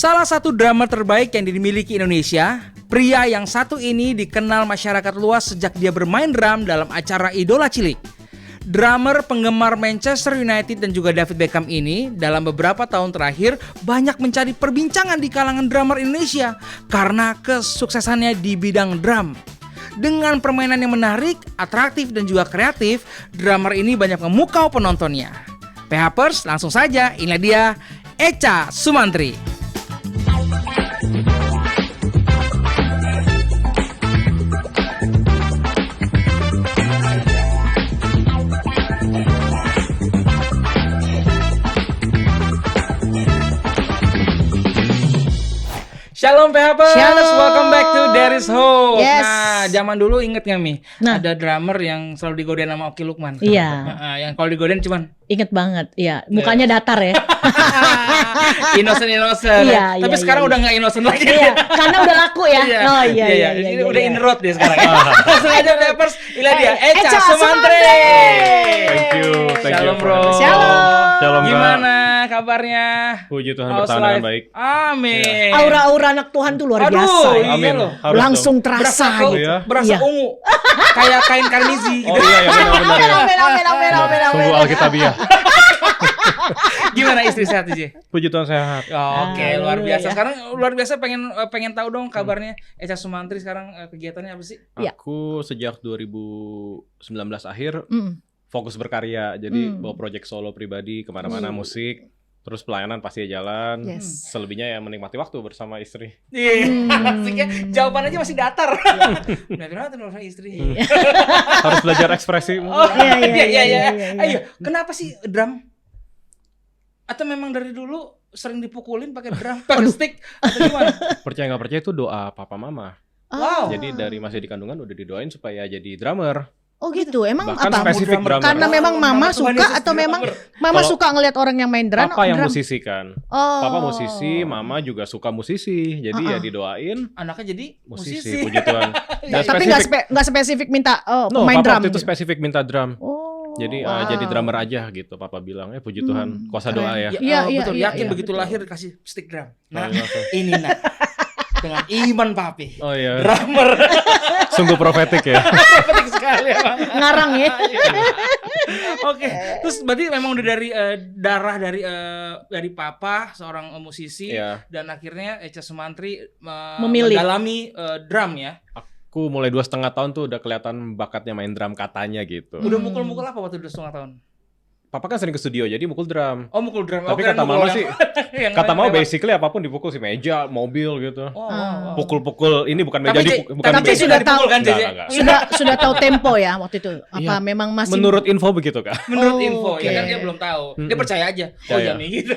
Salah satu drummer terbaik yang dimiliki Indonesia, pria yang satu ini dikenal masyarakat luas sejak dia bermain drum dalam acara Idola Cilik. Drummer penggemar Manchester United dan juga David Beckham ini dalam beberapa tahun terakhir banyak mencari perbincangan di kalangan drummer Indonesia karena kesuksesannya di bidang drum. Dengan permainan yang menarik, atraktif dan juga kreatif, drummer ini banyak memukau penontonnya. PHpers, langsung saja, inilah dia Echa Sumantri. Shalom PHpers, welcome back to There Is Hope. Yes. Nah, zaman dulu inget gak Mi? Nah. Ada drummer yang selalu digodain sama Oki Lukman. Iya. Yang kalau digodain cuman Ingat banget, iya. Mukanya datar ya. innocent. Iya, Tapi iya, sekarang iya. udah gak innocent lagi. Iya, karena udah laku ya. Iya. Oh iya. Ini udah iya. in road dia sekarang. Langsung aja PHpers, inilah dia Echa Echa Sumantri. Thank you. Shalom bro. Shalom. Gimana kabarnya? Puji Tuhan How's bertahan dengan life? baik. Amin. Aura-aura anak Tuhan tuh luar biasa. Aduh, ya. iya Amin. loh. Harus Langsung dong. terasa Berasa, gitu. ya? berasa Iya. ungu. Kayak kain karnizi gitu. Oh iya, benar-benar ya. Amin. Sungguh Alkitabiah. Gimana istri sehat aja? Puji Tuhan sehat. Oke, luar biasa. iya. Sekarang luar biasa pengen tahu dong kabarnya Echa Sumantri sekarang kegiatannya apa sih? Iya. Aku sejak 2019 akhir Mm. fokus berkarya. Jadi bawa project solo pribadi kemana-mana musik. Terus pelayanan pasti jalan. Yes. Selebihnya ya menikmati waktu bersama istri. Iya, asiknya jawaban aja masih datar. Benar-benar sama istri. Harus belajar ekspresi. Oh Iya. iya. Ayo, kenapa sih drum? Atau memang dari dulu sering dipukulin pakai drum, pakai stick atau gimana? Percaya nggak percaya itu doa papa mama. Wow. Jadi dari masih di kandungan udah didoain supaya jadi drummer. Oh gitu, emang Bahkan apa? spesifik drummer. Karena memang mama Tuhan suka Yesus atau memang drummer. mama Kalau suka ngelihat orang yang main drum? Papa yang drum? musisi kan. Oh. Papa musisi, mama juga suka musisi. Jadi ya didoain Anaknya jadi musisi. Puji Tuhan. Dan Tapi nggak spesifik minta pemain papa drum. waktu itu gitu. spesifik minta drum. Oh. Jadi wow. jadi drummer aja gitu. Papa bilang, puji Tuhan, kuasa doa ya. Iya, betul. iya, Yakin iya, begitu betul. lahir kasih stick drum. Nah, langsung. ini nak dengan iman papi. Oh iya, Drummer. sungguh profetik ya. Penting sekali emang. Ngarang ya. Oke, terus berarti memang udah dari darah dari papa seorang musisi Iya. dan akhirnya Echa Sumantri Memilih. mendalami drum ya. Aku mulai 2,5 tahun tuh udah kelihatan bakatnya main drum katanya gitu. Udah mukul-mukul apa waktu 2,5 tahun? Papa kan sering ke studio jadi mukul drum. Oh, mukul drum. Tapi kirain kata mukul mama yang- sih, yang kata mama lewat. basically apapun dipukul sih, meja, mobil gitu. Oh, wow. Pukul-pukul ini bukan meja Tapi bukan tapi meja. sudah dipukul tahu. kan, Enggak, Jay? enggak. sudah tahu tempo ya waktu itu. Apa Iya. memang masih Menurut info begitu Kak. Menurut Oh, info ya oke. kan dia belum tahu. Dia percaya aja. Oh Percaya. ya nih gitu.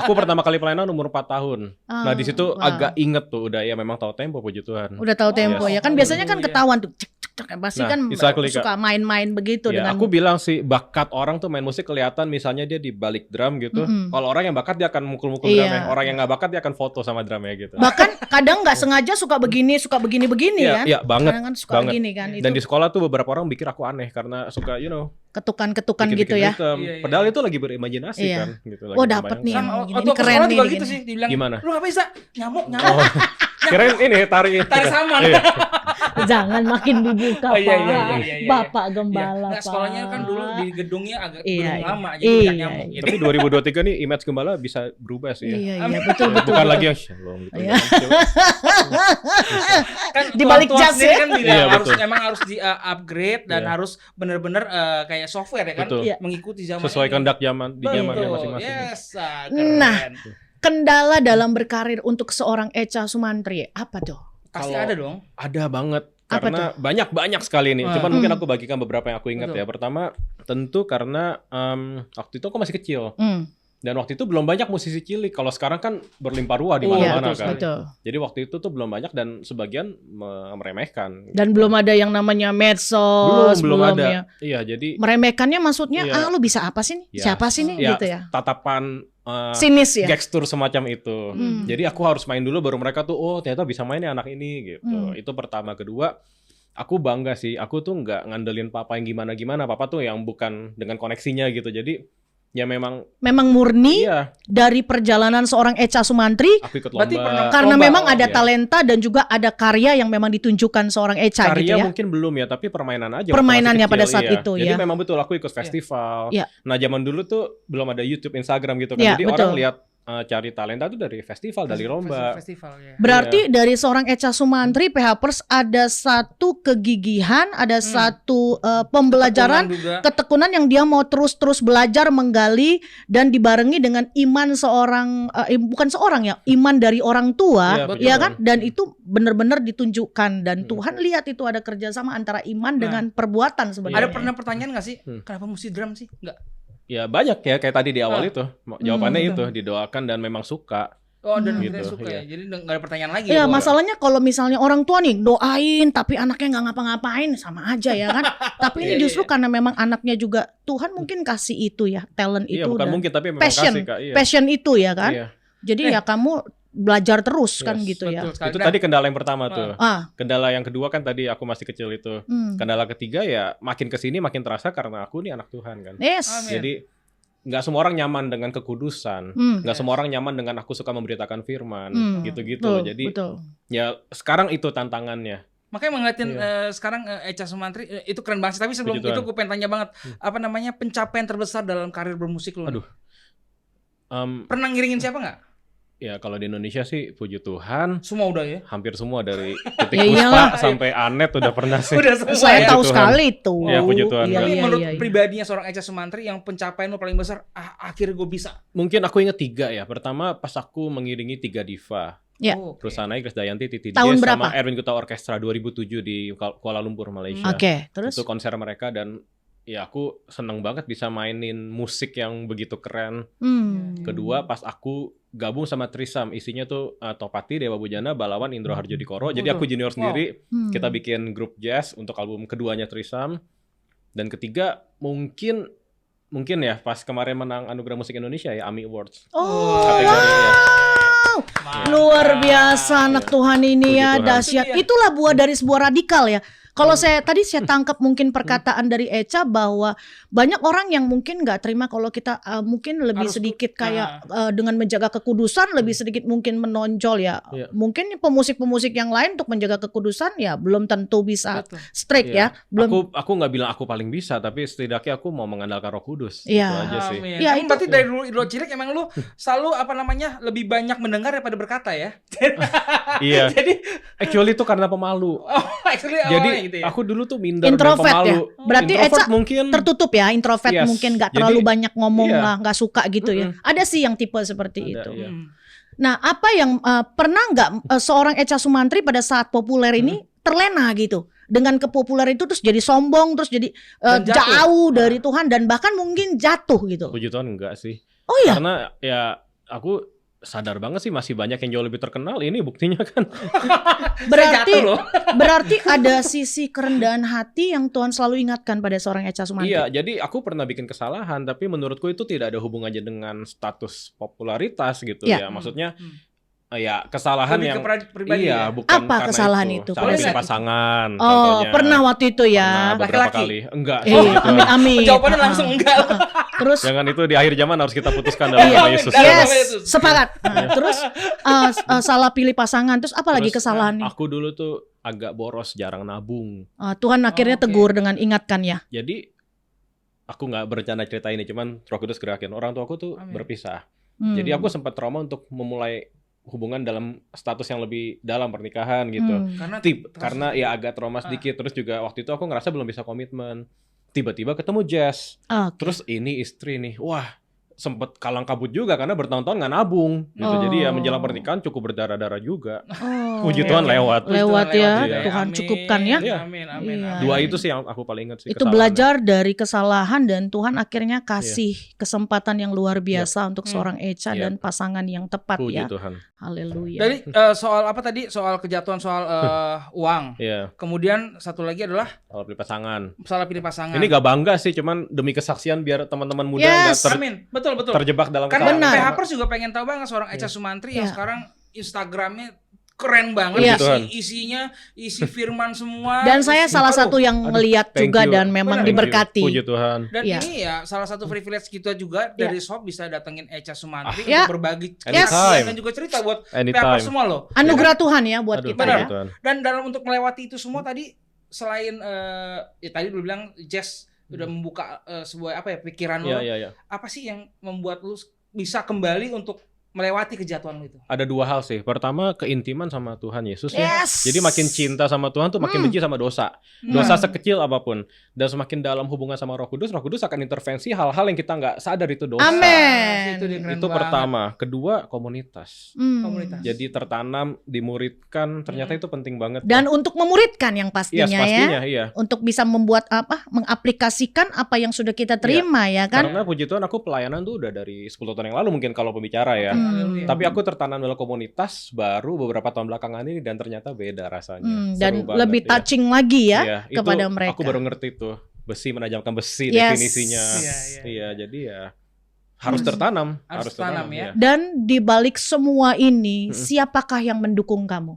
Aku pertama kali pelayanan umur 4 tahun. Nah di situ wow. agak inget tuh udah ya memang tahu tempo puji Tuhan. udah tahu tempo yes. ya. Kan biasanya kan Iya. ketahuan tuh cek pasti Nah, kan exactly, suka main-main begitu Ya, dengan aku bilang sih bakat orang tuh main musik kelihatan misalnya dia di balik drum gitu. Kalau orang yang bakat dia akan mukul-mukul Iya. drumnya. Orang yang nggak bakat dia akan foto sama drumnya gitu. bahkan kadang nggak sengaja suka begini Iya, kan. iya banget. Kadang kan suka banget. begini kan. Dan di Itu sekolah tuh beberapa orang pikir aku aneh karena suka ketukan-ketukan bikin-bikin gitu ya. ritme. Iya, iya. Padahal itu lagi berimajinasi Iya. kan gitu. lagi Oh, dapet nih. membayangkan. Kan Ini waktu aku keren sekolah nih, juga ini. gitu sih, dibilang. Gimana? Lu ngapain bisa? Nyamuk. Oh. Kirain ini tari saman. Iya. Jangan makin dibuka Oh, iya, Pak. iya, iya, iya. Bapak Iya. Gembala Nah, Pak. sekolahnya kan dulu di gedungnya agak Iya, belum iya. lama jadi Iya, banyak nyamuk iya. gitu. Tapi 2023 nih image gembala bisa berubah sih ya. Iya, Amin. betul. Bukan lagi yang shalom gitu. Iya. Kan Di balik tuan-tuan jas sendiri ya. kan bilang Iya, harus betul. emang harus di upgrade dan Iya. harus benar-benar kayak software ya kan Betul. Iya. mengikuti zaman Sesuai ini. kehendak zaman di zamannya Betul. masing-masing. Yes, keren. Nah. Kendala dalam berkarir untuk seorang Echa Sumantri apa tuh? Pasti Kalau- ada dong. Ada banget Apa karena banyak sekali nih. Ah. Cuman mungkin aku bagikan beberapa yang aku ingat Betul. ya. Pertama, tentu karena waktu itu aku masih kecil Hmm. dan waktu itu belum banyak musisi cilik. Kalau sekarang kan berlimpah ruah di Oh, Iya, mana-mana betul kan. betul. Jadi waktu itu tuh belum banyak dan sebagian meremehkan. Dan belum ada yang namanya medsos, belum ada. ya. Iya, jadi Meremehkannya maksudnya Iya. lu bisa apa sih nih? Ya, Siapa sih nih gitu ya? tatapan Sinis ya. gestur semacam itu. Jadi aku harus main dulu baru mereka tuh oh ternyata bisa main ya anak ini gitu. Itu pertama. Kedua, aku bangga sih. Aku tuh nggak ngandelin papa yang gimana-gimana. Papa tuh yang bukan dengan koneksinya gitu. Jadi ya memang murni iya, dari perjalanan seorang Echa Sumantri aku ikut Berarti lomba. pernah- karena Lomba, memang ada iya. talenta dan juga ada karya yang memang ditunjukkan seorang Echa gitu Karya ya. mungkin belum ya, tapi permainan aja. Permainannya waktu pada masih saat kecil, itu, Jadi ya. memang betul aku ikut festival. Iya. Nah zaman dulu tuh belum ada YouTube, Instagram gitu kan. Iya, Jadi betul. orang lihat cari talenta tuh dari festival, dari lomba. Festival ya. Berarti dari seorang Echa Sumantri, PHPers ada satu kegigihan, ada satu pembelajaran, Ketekunan juga. ketekunan yang dia mau terus-terus belajar, menggali, dan dibarengi dengan iman seorang, bukan seorang ya, iman dari orang tua, Iya, ya betul. kan? Dan itu benar-benar ditunjukkan, dan Tuhan lihat itu ada kerjasama antara iman dengan perbuatan sebenarnya. Ada pernah pertanyaan nggak sih? Hmm. Kenapa mesti drum sih? Enggak. Ya banyak ya, kayak tadi di awal itu. Jawabannya betul. itu, didoakan dan memang suka. Oh, dan Gitu, kita suka iya. ya. Jadi nggak ada pertanyaan lagi. Ya, ya, Bang? masalahnya kalau misalnya orang tua nih doain tapi anaknya nggak ngapa-ngapain, sama aja ya kan. Tapi ini Iya, justru iya. karena memang anaknya juga Tuhan mungkin kasih itu ya, talent Iya, itu bukan dan mungkin tapi memang passion, kasih Kak. Iya. passion itu ya kan. Iya. Jadi ya kamu belajar terus kan Yes, gitu ya. Betul sekali. Itu Nah, tadi kendala yang pertama tuh. Ah, Kendala yang kedua kan tadi aku masih kecil itu. Kendala ketiga ya makin kesini makin terasa karena aku nih anak Tuhan kan. yes. Amin. Jadi nggak semua orang nyaman dengan kekudusan, nggak semua orang nyaman dengan aku suka memberitakan firman, gitu-gitu. Betul, Jadi betul. ya sekarang itu tantangannya. makanya ngeliatin sekarang Echa Sumantri itu keren banget sih. Tapi sebelum Puji Tuhan. itu gue pengen tanya banget apa namanya pencapaian terbesar dalam karir bermusik lu? Aduh. Pernah ngiringin siapa nggak? Ya kalau di Indonesia sih puji Tuhan, Semua udah ya. hampir semua dari Titik Ya Puspa iyalah. sampai Anet udah pernah sih. Udah semua. Saya Puji tahu Tuhan. sekali itu. Ya, puji Tuhan. Iya, Tapi iya, menurut iya, iya. pribadinya seorang Echa Sumantri yang pencapaian lu paling besar, akhirnya gue bisa. Mungkin aku inget 3 ya. Pertama pas aku mengiringi 3 diva. Ya. Oh, oke. Rusana, Krisdayanti, Titi Tahun DJ berapa? sama Erwin Guta Orkestra 2007 di Kuala Lumpur, Malaysia. Oke, terus Itu konser mereka dan ya aku seneng banget bisa mainin musik yang begitu keren. Kedua pas aku gabung sama Trisam, isinya tuh Topati, Dewa Bujana, Balawan, Indro Harjodikoro. Jadi aku junior sendiri, kita bikin grup jazz untuk album keduanya Trisam. Dan ketiga mungkin ya pas kemarin menang Anugerah Musik Indonesia ya AMI Awards. Oh, Kategori ya. luar biasa anak Tuhan ini Puji ya, Tuhan. dahsyat. Itu dia. Itulah buah dari sebuah radikal ya. Kalau saya tangkap mungkin perkataan dari Echa bahwa banyak orang yang mungkin nggak terima kalau kita mungkin lebih Harus sedikit kayak dengan menjaga kekudusan lebih sedikit mungkin menonjol ya. Iya. Mungkin pemusik-pemusik yang lain untuk menjaga kekudusan ya belum tentu bisa Betul. strict Iya. ya. Belum. Aku nggak bilang aku paling bisa, tapi setidaknya aku mau mengandalkan Roh Kudus. Iya. Itu aja sih. Amin. Ya, Emang itu- berarti dari dulu Idola Cilik emang lu selalu apa namanya lebih banyak mendengar daripada berkata ya. Iya. Jadi Actually itu karena pemalu. actually Jadi awalnya gitu ya. aku dulu tuh minder dan Introvert pemalu. ya? Berarti Introvert Echa mungkin tertutup ya, introvert Yes. mungkin nggak Jadi- terlalu banyak ngomong iya. lah, nggak suka gitu ya. Ada sih yang tipe seperti Ada, itu. iya. Nah, apa yang pernah nggak seorang Echa Sumantri pada saat populer ini terlena gitu dengan kepopuler itu terus jadi sombong, terus jadi Dan jatuh. jauh dari Tuhan dan bahkan mungkin jatuh gitu. Puji Tuhan enggak sih. Oh iya, Karena ya aku sadar banget sih masih banyak yang jauh lebih terkenal. Ini buktinya kan. berarti jatuh loh. berarti ada sisi kerendahan hati yang Tuhan selalu ingatkan pada seorang Echa Sumantri. Iya, jadi aku pernah bikin kesalahan, tapi menurutku itu tidak ada hubungannya dengan status popularitas gitu Iya. ya. Maksudnya ya kesalahan Lebih yang ke pribadi iya, ya? bukan Apa karena kesalahan itu? Salah Boleh pilih nggak? pasangan Oh, contohnya. pernah waktu itu ya. Pernah beberapa Laki-laki? kali. Enggak sih Eh, gitu. amin. Jawabannya langsung enggak. Terus Jangan itu di akhir zaman harus kita putuskan dalam nama Yesus. Dalam nama yes, Yesus. sepakat. Nah, terus salah pilih pasangan. Terus apa lagi Terus, kesalahannya? Aku dulu tuh agak boros, jarang nabung. Tuhan akhirnya Oke. tegur dengan ingatkan ya. Jadi aku nggak berencana cerita ini, cuman Roh Kudus gerakin. Orang tua aku tuh Amin. berpisah. Hmm. Jadi aku sempat trauma untuk memulai hubungan dalam status yang lebih dalam pernikahan gitu. Karena Karena ya agak trauma sedikit. Terus juga waktu itu aku ngerasa belum bisa komitmen. Tiba-tiba ketemu Jazz. Oke. Terus ini istri nih. Wah, sempet kalang kabut juga karena bertahun-tahun nggak nabung gitu. Oh. Jadi ya menjelang pernikahan cukup berdarah-darah juga. Oh. Puji Tuhan lewat. Lewat ya, Iya. Tuhan Amin. cukupkan ya. Iya. Amin, amin, Iya. amin. Dua itu sih yang aku paling ingat sih. Itu kesalahannya. belajar dari kesalahan dan Tuhan akhirnya kasih kesempatan yang luar biasa untuk seorang Echa Iya. dan pasangan yang tepat Puji ya. Tuhan. Haleluya. Dari soal apa tadi? Soal kejatuhan soal uang. Iya. Kemudian satu lagi adalah Kalau pilih pasangan. salah pilih pasangan. Ini gak bangga sih, cuman demi kesaksian biar teman-teman muda Yes. nggak Amin. Betul, betul. terjebak dalam Karena Benar. kesalahan. PHPers juga pengen tahu banget seorang Echa Sumantri yang Iya. sekarang Instagramnya keren banget Iya. isinya, isi firman semua. Dan saya salah satu yang melihat thank juga you. dan memang Benar. diberkati. Puji Tuhan. Dan Iya. ini ya salah satu privilege kita juga dari Shop bisa datengin Echa Sumantri Ya. untuk berbagi Anytime. kesaksian dan juga cerita buat Anytime. pihak semua loh. Anugerah Tuhan ya buat Aduh, kita benar. ya. Tuhan. Dan dalam untuk melewati itu semua tadi selain ya tadi lu bilang Jess udah membuka sebuah apa ya pikiran lo. Iya. Apa sih yang membuat lu bisa kembali untuk melewati kejatuhan lu itu? Ada dua hal sih. Pertama, keintiman sama Tuhan Yesus ya. Yes. Jadi makin cinta sama Tuhan tuh makin benci sama dosa. Dosa sekecil apapun. Dan semakin dalam hubungan sama Roh Kudus akan intervensi hal-hal yang kita nggak sadar itu dosa. Amin. Itu dia keren Itu banget. pertama. Kedua, komunitas. Komunitas. Jadi tertanam, dimuridkan, ternyata itu penting banget. Dan untuk memuridkan yang pastinya, Yes, pastinya, ya. iya. Untuk bisa membuat mengaplikasikan apa yang sudah kita terima ya kan. Karena puji Tuhan aku pelayanan tuh udah dari 10 tahun yang lalu mungkin kalau pembicara ya. Haleluya. Tapi aku tertanam dalam komunitas baru beberapa tahun belakangan ini dan ternyata beda rasanya. Dan Seru banget, lebih ya. touching lagi ya Iya, itu kepada mereka. Aku baru ngerti tuh besi menajamkan besi Yes. definisinya. Iya. Iya, jadi ya harus tertanam, Harus tertanam, ya. Dan di balik semua ini, siapakah yang mendukung kamu?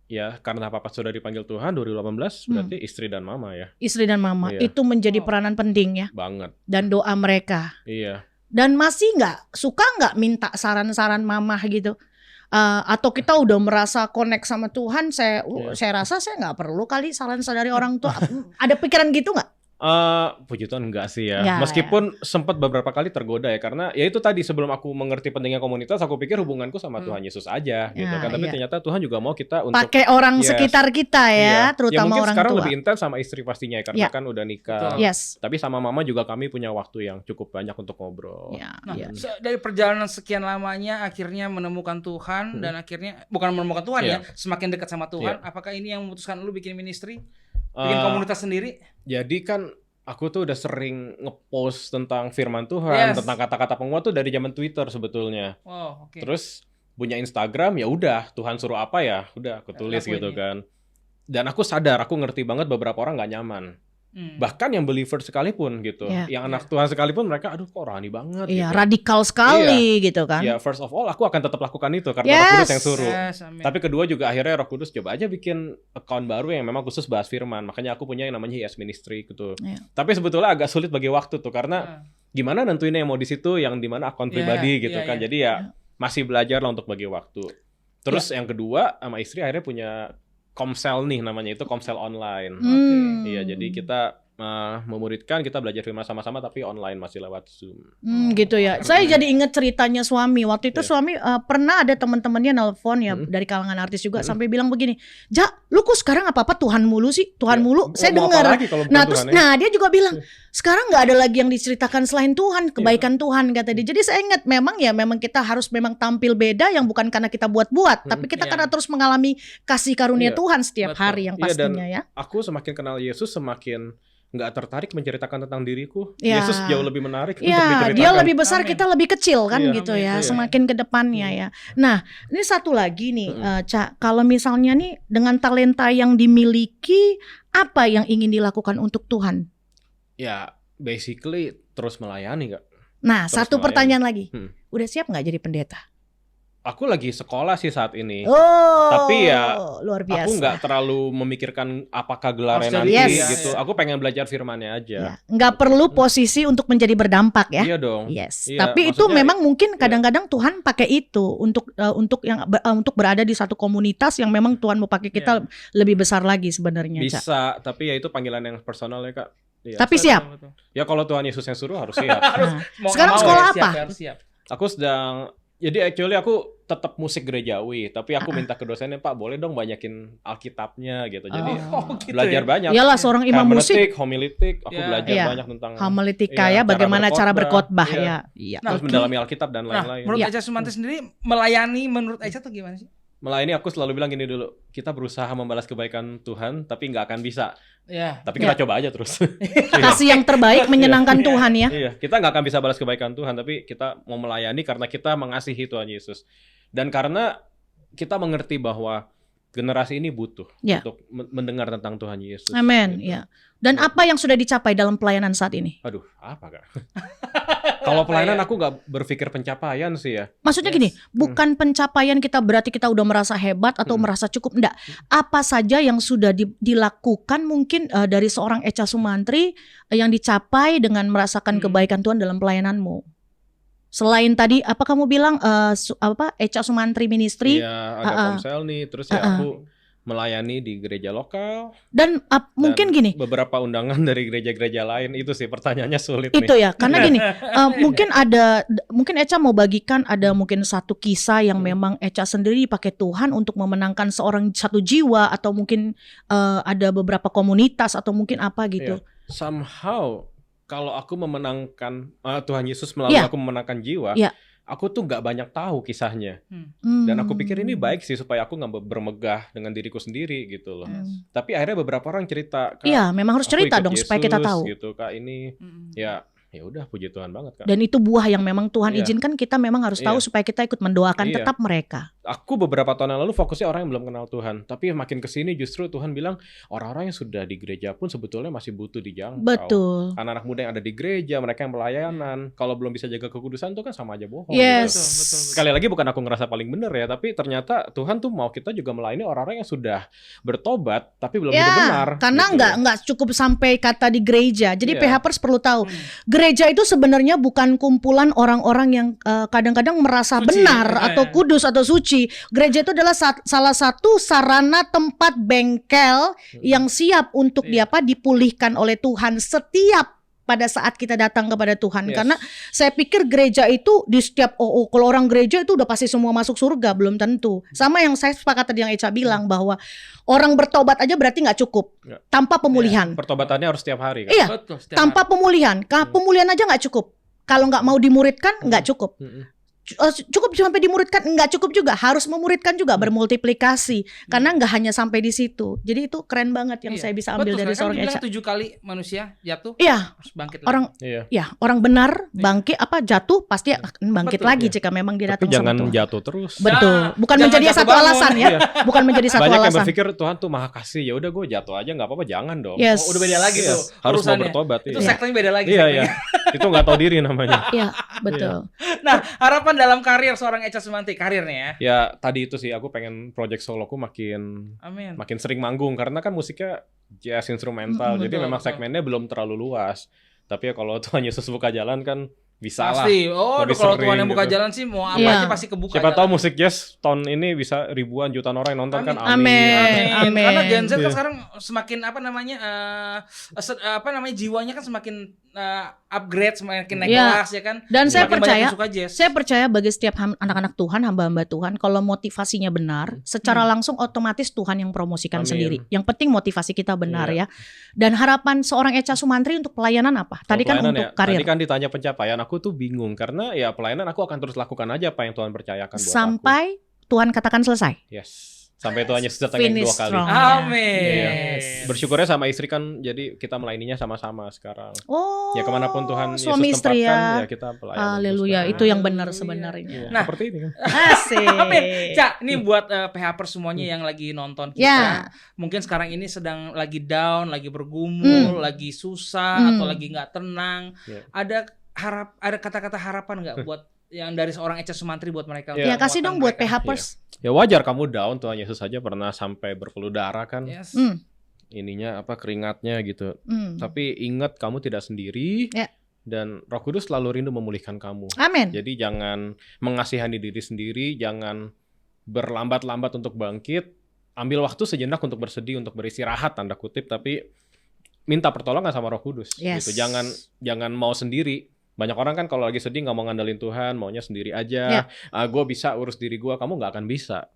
Ya, karena papa sudah dipanggil Tuhan 2018 berarti istri dan mama ya. Istri dan mama Iya. itu menjadi peranan penting ya. Banget. Dan doa mereka. Iya. Dan masih suka nggak minta saran-saran mama gitu? Atau kita udah merasa connect sama Tuhan, saya rasa saya nggak perlu kali saran dari orang tua. Ada pikiran gitu nggak? Puji Tuhan enggak sih ya. Enggak, Meskipun sempat beberapa kali tergoda ya karena ya itu tadi sebelum aku mengerti pentingnya komunitas aku pikir hubunganku sama Tuhan Yesus aja gitu Ya, kan. Tapi iya. ternyata Tuhan juga mau kita untuk Pakai orang Yes. sekitar kita ya, Iya. terutama mungkin orang sekarang tua. lebih intens sama istri pastinya ya, karena Ya. kan udah nikah. Betul. Yes. Tapi sama mama juga kami punya waktu yang cukup banyak untuk ngobrol. Ya, Nah, ya. dari perjalanan sekian lamanya akhirnya menemukan Tuhan dan akhirnya bukan menemukan Tuhan ya, semakin dekat sama Tuhan. Apakah ini yang memutuskan lu bikin ministry, bikin komunitas sendiri? Jadi kan aku tuh udah sering ngepost tentang firman Tuhan, Yes. tentang kata-kata penguat tuh dari zaman Twitter sebetulnya. Wow, oke. Terus punya Instagram ya udah Tuhan suruh apa ya, udah aku tulis Lakuin gitu ya. kan. Dan aku sadar, aku ngerti banget beberapa orang nggak nyaman. Bahkan yang believer sekalipun gitu, Ya. yang anak Tuhan sekalipun mereka, aduh kok rohani banget. Iya, gitu. radikal sekali gitu kan. Ya first of all aku akan tetap lakukan itu karena Yes. Roh Kudus yang suruh. Yes, amin. Tapi kedua juga akhirnya Roh Kudus coba aja bikin account baru yang memang khusus bahas firman. Makanya aku punya yang namanya Yes Ministry gitu. Iya. Tapi sebetulnya agak sulit bagi waktu tuh karena gimana nentuinnya yang mau di situ, yang di mana akun Iya, pribadi gitu iya, kan. iya. Jadi ya masih belajar lah untuk bagi waktu. Terus yang kedua sama istri akhirnya punya Komsel nih namanya, itu Komsel online. Iya, jadi kita memuridkan, kita belajar firman sama-sama tapi online masih lewat Zoom. Gitu ya. Saya jadi inget ceritanya suami. Waktu itu Iya. suami pernah ada teman-temannya nelpon ya dari kalangan artis juga sampai bilang begini, "Ja, lu kok sekarang apa-apa Tuhan mulu sih? Tuhan Iya. mulu." Saya Mau apa dengar. lagi kalau bukan Nah, terus Tuhan, ya? dia juga bilang, "Sekarang nggak ada lagi yang diceritakan selain Tuhan, kebaikan Tuhan," kata dia. Jadi saya ingat memang kita harus memang tampil beda yang bukan karena kita buat-buat, tapi kita Iya. karena terus mengalami kasih karunia Iya. Tuhan setiap Betul. hari yang Iya, dan pastinya ya. aku semakin kenal Yesus semakin nggak tertarik menceritakan tentang diriku. Iya. Yesus jauh lebih menarik untuk Iya, diceritakan. dia lebih besar, Amin. kita lebih kecil kan Iya, gitu amin. ya, Iya. semakin ke depannya ya. Nah, ini satu lagi nih, Ca, kalau misalnya nih dengan talenta yang dimiliki, apa yang ingin dilakukan untuk Tuhan? Ya, basically terus melayani Kak. Nah, Terus satu melayani. pertanyaan lagi, udah siap nggak jadi pendeta? Aku lagi sekolah sih saat ini. Oh, Tapi ya, luar biasa. Aku nggak terlalu memikirkan apakah gelarnya Harus nanti jadi, yes. gitu. Aku pengen belajar firmannya aja. Ya, nggak perlu posisi untuk menjadi berdampak ya. Iya dong. Yes, Iya, tapi itu maksudnya- memang mungkin kadang-kadang Tuhan pakai itu untuk untuk berada di satu komunitas yang memang Tuhan mau pakai kita lebih besar lagi sebenarnya, Ca. Bisa, tapi ya itu panggilan yang personal ya Kak. Iya. Tapi siap. Betul. Ya kalau Tuhan Yesus yang suruh harus siap. Nah, Mau sekarang nggak mau sekolah ya, siap, apa? harus siap. Aku sedang jadi actually aku tetap musik gerejawi, tapi aku minta ke dosennya, Pak boleh dong banyakin Alkitabnya gitu. Jadi gitu belajar ya? banyak. Iyalah seorang imam musik, Hermeneutik, homiletik, aku Iya. belajar Iya. banyak tentang homiletika Iya, ya, bagaimana cara berkhotbah Iya. ya. Iya. terus mendalami Alkitab dan Nah, lain-lain. menurut Iya. Echa Sumantri sendiri melayani menurut Echa tuh gimana sih? Melayani aku selalu bilang gini dulu, kita berusaha membalas kebaikan Tuhan, tapi nggak akan bisa. Ya. Tapi kita coba aja terus. Kasih yang terbaik menyenangkan Tuhan ya. Iya, kita nggak akan bisa balas kebaikan Tuhan, tapi kita mau melayani karena kita mengasihi Tuhan Yesus. Dan karena kita mengerti bahwa generasi ini butuh Ya. untuk mendengar tentang Tuhan Yesus. Amin. gitu. Ya. Dan apa yang sudah dicapai dalam pelayanan saat ini? Aduh, apa Kak? Kalau pelayanan aku nggak berpikir pencapaian sih ya. Maksudnya gini, bukan pencapaian kita berarti kita udah merasa hebat atau merasa cukup. Enggak. Apa saja yang sudah dilakukan mungkin dari seorang Echa Sumantri yang dicapai dengan merasakan kebaikan Tuhan dalam pelayananmu? Selain tadi apa kamu bilang Echa Sumantri Ministry? Iya, ada komsel nih. Terus ya aku melayani di gereja lokal. Dan mungkin gini. Beberapa undangan dari gereja-gereja lain. Itu sih pertanyaannya sulit itu nih. ya, karena gini, mungkin Echa mau bagikan ada mungkin satu kisah yang memang Echa sendiri dipakai Tuhan untuk memenangkan satu jiwa atau mungkin ada beberapa komunitas atau mungkin apa gitu. Yeah. Somehow kalau aku memenangkan Tuhan Yesus melalui aku memenangkan jiwa, aku tuh nggak banyak tahu kisahnya. Dan aku pikir ini baik sih supaya aku nggak bermegah dengan diriku sendiri gitu loh. Tapi akhirnya beberapa orang cerita, Kak, iya memang harus cerita dong supaya kita tahu. Gitu, Kak, ini ya udah puji Tuhan banget, Kak. Dan itu buah yang memang Tuhan izinkan kita memang harus tahu supaya kita ikut mendoakan tetap mereka. Aku beberapa tahun yang lalu fokusnya orang yang belum kenal Tuhan. Tapi makin kesini justru Tuhan bilang orang-orang yang sudah di gereja pun sebetulnya masih butuh dijangkau. Betul. Anak-anak muda yang ada di gereja, mereka yang pelayanan, kalau belum bisa jaga kekudusan itu kan sama aja bohong. Yes. Gitu. Betul. Sekali lagi bukan aku ngerasa paling benar ya, tapi ternyata Tuhan tuh mau kita juga melayani orang-orang yang sudah bertobat tapi belum hidup benar. Karena gitu. nggak cukup sampai kata di gereja. Jadi PHPers perlu tahu, gereja itu sebenarnya bukan kumpulan orang-orang yang kadang-kadang merasa suci, benar atau kudus atau suci. Gereja itu adalah salah satu sarana tempat bengkel yang siap untuk dipulihkan oleh Tuhan setiap pada saat kita datang kepada Tuhan. Karena saya pikir gereja itu di setiap kalau orang gereja itu udah pasti semua masuk surga, belum tentu. Sama yang saya sepakat tadi yang Echa bilang bahwa orang bertobat aja berarti nggak cukup tanpa pemulihan. Pertobatannya harus setiap hari kan? Iya, tanpa pemulihan. Pemulihan aja nggak cukup. Kalau nggak mau dimuridkan nggak cukup. Cukup sampai dimuridkan nggak cukup juga, harus memuridkan juga, bermultiplikasi, karena nggak hanya sampai di situ. Jadi itu keren banget yang saya bisa ambil dari seorang Echa. 7 kali manusia jatuh harus bangkit lagi. Orang benar bangkit jatuh pasti akan bangkit lagi jika memang dia datang sama Tuhan. Jangan jatuh terus. Betul, bukan menjadi satu alasan ya. Bukan menjadi satu alasan. Banyak yang berpikir Tuhan tuh maha kasih, ya udah gue jatuh aja nggak apa-apa, jangan dong. Yes. Udah beda lagi tuh. Harus mau bertobat. Itu sektanya beda lagi. Iya. Itu nggak tahu diri namanya. Iya, betul. Nah, harapan dalam karir seorang Echa Sumantri, karirnya ya. Ya, tadi itu sih aku pengen project soloku makin sering manggung karena kan musiknya jazz instrumental. Jadi memang segmennya belum terlalu luas. Tapi ya kalau Tuhan Yesus buka jalan kan bisa pasti. Lah. Kalau Tuhan yang buka jalan sih mau apa aja pasti kebuka. Siapa tahu musik jazz tahun ini bisa ribuan jutaan orang yang nonton. Kan. Amin. Karena Gen Z kan sekarang semakin jiwanya kan semakin upgrade, semakin naik kelas ya kan. Dan saya percaya bagi setiap anak-anak Tuhan, hamba-hamba Tuhan, kalau motivasinya benar, secara langsung otomatis Tuhan yang promosikan sendiri. Yang penting motivasi kita benar ya. Dan harapan seorang Echa Sumantri untuk pelayanan apa? Tadi kan untuk karir. Tadi kan ditanya pencapaian, aku tuh bingung karena ya pelayanan aku akan terus lakukan aja apa yang Tuhan percayakan buat sampai Tuhan katakan selesai. Yes. Sampai Tuhan Yesus datang yang 2 kali. Amin. Yes. Bersyukurnya sama istri kan, jadi kita melayaninya sama-sama sekarang. Ya kemanapun Tuhan suami Yesus istri tempatkan, ya kita pelayan. Haleluya, itu yang benar sebenarnya. Nah, seperti ini kan. Asik. Amin. Cak, ini buat PHPers semuanya yang lagi nonton kita. Mungkin sekarang ini sedang lagi down, lagi bergumul, lagi susah atau lagi nggak tenang. Ada kata-kata harapan nggak buat yang dari seorang Echa Sumantri buat mereka? Ya kasih dong buat PHPers. Ya wajar kamu down, Tuhan Yesus saja pernah sampai berpeluh darah kan. Yes. Ininya keringatnya gitu. Tapi ingat kamu tidak sendiri. Dan Roh Kudus selalu rindu memulihkan kamu. Amin. Jadi jangan mengasihani diri sendiri, jangan berlambat-lambat untuk bangkit. Ambil waktu sejenak untuk bersedih, untuk beristirahat tanda kutip, tapi minta pertolongan sama Roh Kudus gitu. Jangan mau sendiri. Banyak orang kan kalau lagi sedih nggak mau ngandelin Tuhan, maunya sendiri aja. Gue bisa urus diri gue, kamu nggak akan bisa.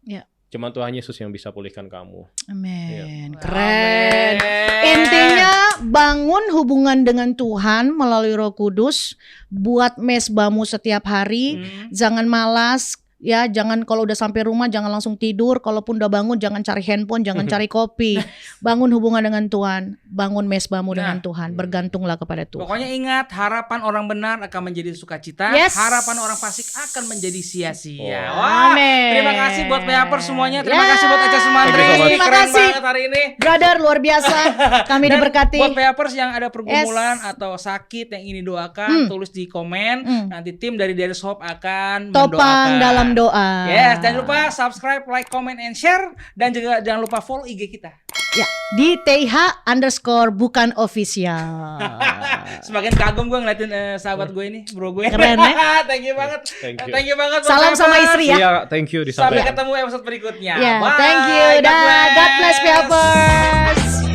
Cuman Tuhan Yesus yang bisa pulihkan kamu. Amin. Keren. Intinya bangun hubungan dengan Tuhan melalui Roh Kudus. Buat mesbahmu setiap hari. Jangan malas. Ya, jangan kalau udah sampai rumah jangan langsung tidur. Kalaupun udah bangun jangan cari handphone, jangan cari kopi. Bangun hubungan dengan Tuhan, bangun mesbamu dengan Tuhan. Bergantunglah kepada Tuhan. Pokoknya ingat, harapan orang benar akan menjadi sukacita, Yes. harapan orang fasik akan menjadi sia-sia. Oh. Wah, Amin. terima kasih buat Payapers semuanya. Terima Ya. kasih buat Eca Sumantri. Thank you so much. Terima Keren kasih. banget hari ini. Brother, luar biasa. Kami Dan diberkati. buat Payapers yang ada pergumulan atau sakit yang ini doakan, tulis di komen. Nanti tim dari Darius Hope akan Topang mendoakan. dalam doa. Yes, jangan lupa subscribe, like, comment, and share. Dan juga jangan lupa follow IG kita. Ya, di TH_bukan official. Semakin kagum gue ngeliatin sahabat gue ini, bro gue. Keren, ya? Thank you banget. Thank you. Thank you banget. Salam sama istri ya. Iya, thank you Sampai disampaikan. ketemu episode berikutnya. Ya, Bye. thank you. God bless Payapers.